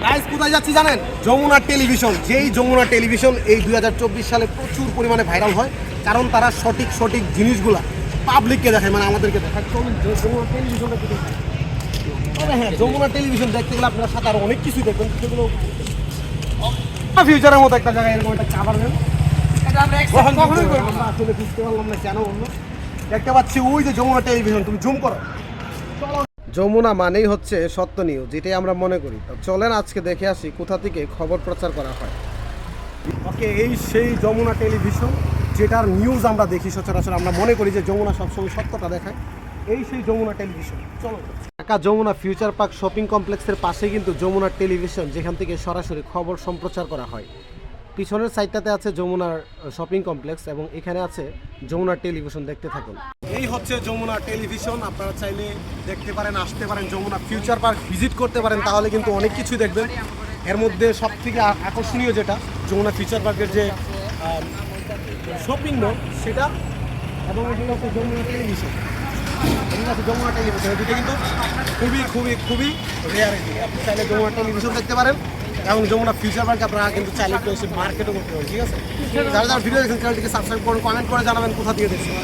Guys কোথায় যাচ্ছি জানেন? যমুনা টেলিভিশন। যেই যমুনা টেলিভিশন এই 2024 সালে প্রচুর পরিমাণে ভাইরাল হয়, কারণ তারা সঠিক সঠিক জিনিসগুলা পাবলিককে দেখায়, মানে আমাদেরকে দেখায়। চলুন যমুনা টেলিভিশনটা একটু দেখি। তবে হ্যাঁ, যমুনা টেলিভিশন দেখতে গেলে আপনারা সাথে আরও অনেক কিছু দেখবেন, সেগুলো ফিউচারের মতো একটা জায়গায় এরকম একটা চাবার নেন। কখনোই করবো না, আসলে বুঝতে পারলাম না কেন অন্য। দেখতে পাচ্ছি ওই যে যমুনা টেলিভিশন, তুমি জুম করো। যমুনা মানেই হচ্ছে সত্য নিউজ, যেটাই আমরা মনে করি। তো চলেন আজকে দেখে আসি কোথা থেকে খবর প্রচার করা হয়। ওকে, এই সেই যমুনা টেলিভিশন যেটার নিউজ আমরা দেখি সচরাচর, আমরা মনে করি যে যমুনা সবসময় সত্যটা দেখায়। এই সেই যমুনা টেলিভিশন। চলো, Dhaka Jamuna future park shopping কমপ্লেক্সের পাশে কিন্তু যমুনা টেলিভিশন, যেখান থেকে সরাসরি খবর সম্প্রচার করা হয়। পিছনের সাইডটাতে আছে যমুনার শপিং কমপ্লেক্স এবং এখানে আছে যমুনা টেলিভিশন। দেখতে থাকুন। এই হচ্ছে যমুনা টেলিভিশন। আপনারা চাইলে দেখতে পারেন, আসতে পারেন, যমুনা ফিউচার পার্ক ভিজিট করতে পারেন, তাহলে কিন্তু অনেক কিছুই দেখবেন। এর মধ্যে সব থেকে আকর্ষণীয় যেটা যমুনা ফিউচার পার্কের যে শপিং মল সেটা, এবং এখানে হচ্ছে যমুনা টেলিভিশন। এখানে আছে যমুনা টেলিভিশন। এদিকে কিন্তু খুবই খুবই খুবই রেয়ার। আপনি চাইলে যমুনা টেলিভিশন দেখতে পারেন এবং যমুনা ফিউচার পার্কে আপনারা কিন্তু চাইলে একটু এসে মার্কেটও করতে পারেন। ঠিক আছে, যারা যারা ভিডিও দেখেন চ্যানেলটিকে সাবস্ক্রাইব করুন, কমেন্ট করে জানাবেন কোথা দিয়ে দেখছেন।